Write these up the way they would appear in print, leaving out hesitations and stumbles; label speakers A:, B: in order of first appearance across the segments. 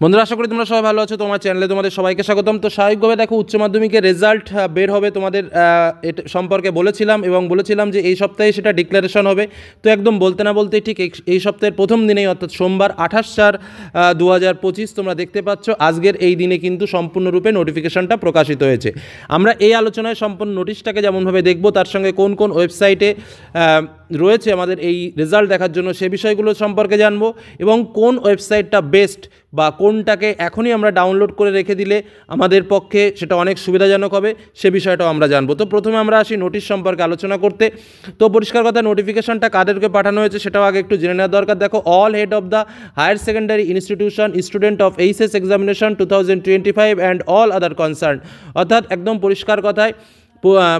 A: বন্ধুরা, আশা করি তোমরা সবাই ভালো আছো। তোমার চ্যানেলে তোমাদের সবাইকে স্বাগতম। তো স্বাভাবিকভাবে দেখো, উচ্চ মাধ্যমিকের রেজাল্ট বের হবে তোমাদের এটা সম্পর্কে বলেছিলাম যে এই সপ্তাহে সেটা ডিক্লারেশন হবে। তো একদম বলতে না বলতেই ঠিক এই সপ্তাহের প্রথম দিনেই, অর্থাৎ সোমবার 28/4/2025 তোমরা দেখতে পাচ্ছ আজকের এই দিনে কিন্তু সম্পূর্ণরূপে নোটিফিকেশনটা প্রকাশিত হয়েছে। আমরা এই আলোচনায় সম্পূর্ণ নোটিশটাকে যেমনভাবে দেখব, তার সঙ্গে কোন কোন ওয়েবসাইটে রয়েছে আমাদের এই রেজাল্ট দেখার জন্য সে বিষয়গুলো সম্পর্কে জানবো, এবং কোন ওয়েবসাইটটা বেস্ট বা কোনটাকে এখনই আমরা ডাউনলোড করে রেখে দিলে আমাদের পক্ষে সেটা অনেক সুবিধাজনক হবে সে বিষয়টাও আমরা জানবো। তো প্রথমে আমরা আসি নোটিশ সম্পর্কে আলোচনা করতে। তো পরিষ্কার কথা, নোটিফিকেশনটা কাদেরকে পাঠানো হয়েছে সেটাও আগে একটু জেনে নেওয়া দরকার। দেখো, all head of the higher secondary institution student of HS examination 2025 and all other concern, অর্থাৎ একদম পরিষ্কার কথায়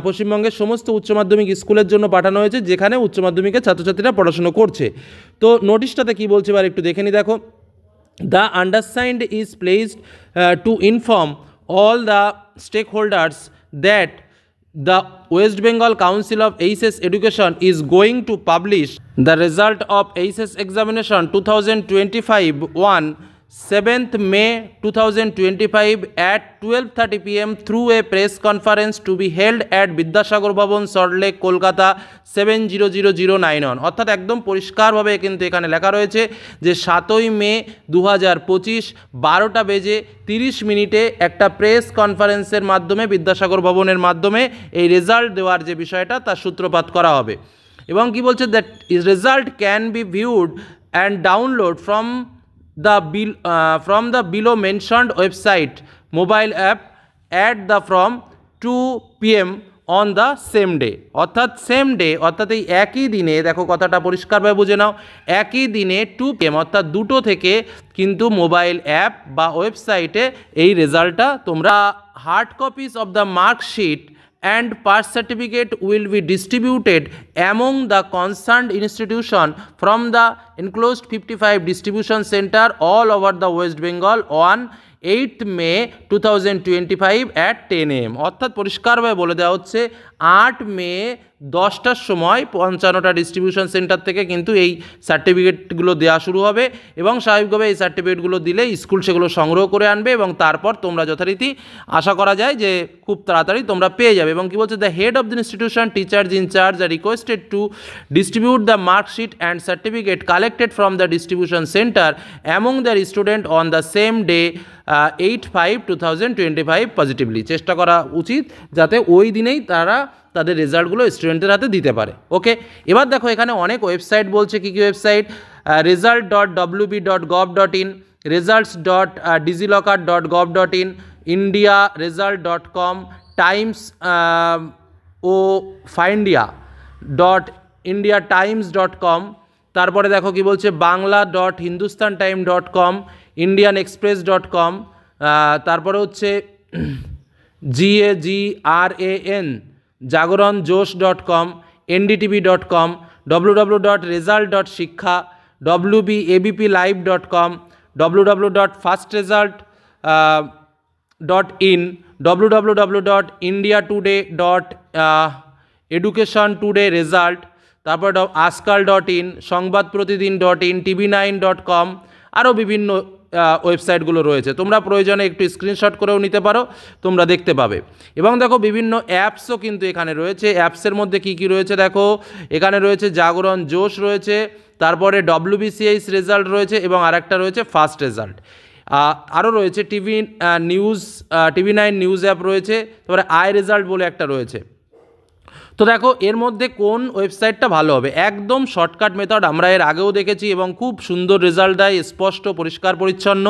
A: পশ্চিমবঙ্গের সমস্ত উচ্চ মাধ্যমিক স্কুলের জন্য পাঠানো হয়েছে যেখানে উচ্চ মাধ্যমিকের ছাত্রছাত্রীরা পড়াশুনো করছে। তো নোটিশটাতে কী বলছে এবার একটু দেখে নি। দেখো, the undersigned is pleased to inform all the stakeholders that the West Bengal Council of HSC Education is going to publish the result of HSC examination 2025 7th May 2025 at 12:30 p.m. through a press conference to be held at Vidyasagar ভবন, সল্টলেক, কলকাতা 700091। অর্থাৎ একদম পরিষ্কারভাবে কিন্তু এখানে লেখা রয়েছে যে 7ই মে 2025 12:30 একটা প্রেস কনফারেন্সের মাধ্যমে বিদ্যাসাগর ভবনের মাধ্যমে এই রেজাল্ট দেওয়ার যে বিষয়টা তার সূত্রপাত করা হবে। এবং কি বলছে, that result can be viewed and download from the below mentioned website mobile app at the from 2 p.m. on the same day। অর্থাৎ সেম ডে, অর্থাৎ এই একই দিনে, দেখো কথাটা পরিষ্কারভাবে বুঝে নাও, একই দিনে 2 p.m. অর্থাৎ 2টো থেকে কিন্তু মোবাইল অ্যাপ বা ওয়েবসাইটে এই রেজাল্টটা তোমরা hard copies of the marksheet and pass certificate will be distributed among the concerned institution from the enclosed 55 distribution center all over the West Bengal on 8th May 2025 at 10 AM। অর্থাৎ পরিষ্কারভাবে বলে দেওয়া হচ্ছে 8 মে 10টার সময় 55টা ডিস্ট্রিবিউশন সেন্টার থেকে কিন্তু এই সার্টিফিকেটগুলো দেওয়া শুরু হবে, এবং স্বাভাবিকভাবে এই সার্টিফিকেটগুলো দিলে স্কুল সেগুলো সংগ্রহ করে আনবে, এবং তারপর তোমরা যথারীতি আশা করা যায় যে খুব তাড়াতাড়ি তোমরা পেয়ে যাবে। এবং কী বলছে, the head of the institution teachers in charge are requested to distribute the marksheet and certificate collected from the distribution centre among the student on the same day 8/5/2025 positively. চেষ্টা করা উচিত যাতে ওই দিনেই তারা তাদের রেজাল্টগুলো স্টুডেন্টের হাতে দিতে পারে। ওকে, এবার দেখো এখানে অনেক ওয়েবসাইট বলছে, কী কী website, result.wb.gov.in, results.digilocker.gov.in, indiaresult.com, times ও findia.indiatimes.com, তারপরে দেখো কি বলছে bangla.hindustanTime.com, indianexpress.com, তারপরে হচ্ছে GAGRAN জাগরণজোশ.com, ndtv.com, www.result.শিক্ষা, wbabplive.com, www.fastresult.in, www.indiatoday.educationtoday result, তারপর askal.in, সংবাদপ্রতিদিন.in, tv9.com, আরও বিভিন্ন ওয়েবসাইটগুলো রয়েছে। তোমরা প্রয়োজনে একটু স্ক্রিনশট করেও নিতে পারো, তোমরা দেখতে পাবে। এবং দেখো বিভিন্ন অ্যাপসও কিন্তু এখানে রয়েছে। অ্যাপসের মধ্যে কি কি রয়েছে দেখো, এখানে রয়েছে জাগরণ জোশ রয়েছে, তারপরে WBCS রেজাল্ট রয়েছে, এবং আরেকটা রয়েছে ফাস্ট রেজাল্ট। আরও রয়েছে TV9 নিউজ অ্যাপ রয়েছে, তারপরে আই রেজাল্ট বলে একটা রয়েছে। তো দেখো এর মধ্যে কোন ওয়েবসাইটটা ভালো হবে, একদম শর্টকাট মেথড আমরা এর আগেও দেখেছি এবং খুব সুন্দর রেজাল্ট দেয়, স্পষ্ট পরিষ্কার পরিচ্ছন্ন।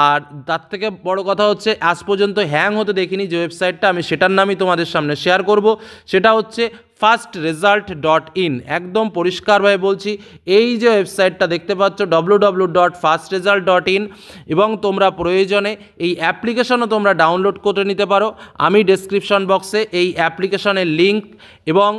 A: আর তার থেকে বড় কথা হচ্ছে আজ পর্যন্ত হ্যাং হতে দেখিনি যে ওয়েবসাইটটা, আমি সেটার নামই তোমাদের সামনে শেয়ার করব, সেটা হচ্ছে fastresult.in। একদম পরিষ্কারভাবে বলছি, এই যে ওয়েবসাইটটা দেখতে পাচ্ছ www.fastresult.in, এবং তোমরা প্রয়োজনে এই অ্যাপ্লিকেশনও তোমরা ডাউনলোড করে নিতে পারো। আমি ডেসক্রিপশন বক্সে এই অ্যাপ্লিকেশনের লিঙ্ক এবং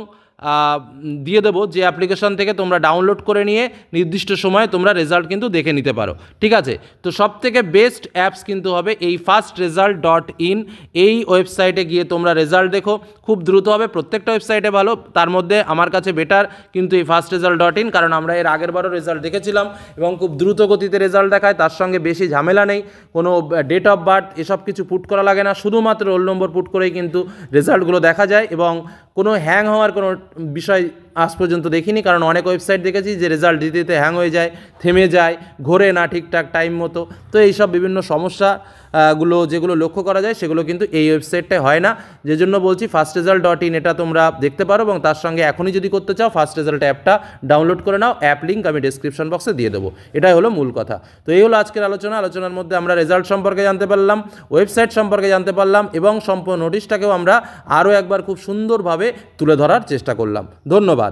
A: দিয়ে দেবো, যে অ্যাপ্লিকেশন থেকে তোমরা ডাউনলোড করে নিয়ে নির্দিষ্ট সময়ে তোমরা রেজাল্ট কিন্তু দেখে নিতে পারো। ঠিক আছে, তো সবথেকে বেস্ট অ্যাপস কিন্তু হবে এই fastresult.in। এই ওয়েবসাইটে গিয়ে তোমরা রেজাল্ট দেখো, খুব দ্রুত হবে। প্রত্যেকটা ওয়েবসাইটে ভালো, তার মধ্যে আমার কাছে বেটার কিন্তু এই fastresult.in, কারণ আমরা এর আগের বারও রেজাল্ট দেখেছিলাম এবং খুব দ্রুত গতিতে রেজাল্ট দেখায়, তার সঙ্গে বেশি ঝামেলা নেই, কোনো ডেট অফ বার্থ এসব কিছু পুট করা লাগে না, শুধুমাত্র রোল নম্বর পুট করেই কিন্তু রেজাল্টগুলো দেখা যায় এবং কোনো হ্যাং হওয়ার কোনো বিষয় আজ পর্যন্ত দেখিনি। কারণ অনেক ওয়েবসাইট দেখেছি যে রেজাল্ট দিতে দিতে হ্যাং হয়ে যায়, থেমে যায়, ঘোরে না ঠিকঠাক টাইম মতো। তো এইসব বিভিন্ন সমস্যা যেগুলো লক্ষ্য করা যায় সেগুলো কিন্তু এই ওয়েবসাইটটায় হয় না। যে জন্য বলছি fastresult.in, এটা তোমরা দেখতে পারো এবং তার সঙ্গে এখনই যদি করতে চাও ফাস্ট রেজাল্ট অ্যাপটা ডাউনলোড করে নাও। অ্যাপ লিঙ্ক আমি ডেসক্রিপশন বক্সে দিয়ে দেবো। এটাই হলো মূল কথা। তো এই হলো আজকের আলোচনার মধ্যে আমরা রেজাল্ট সম্পর্কে জানতে পারলাম, ওয়েবসাইট সম্পর্কে জানতে পারলাম এবং সম্পূর্ণ নোটিশটাকেও আমরা আরও একবার খুব সুন্দরভাবে তুলে ধরার চেষ্টা করলাম। ধন্যবাদ।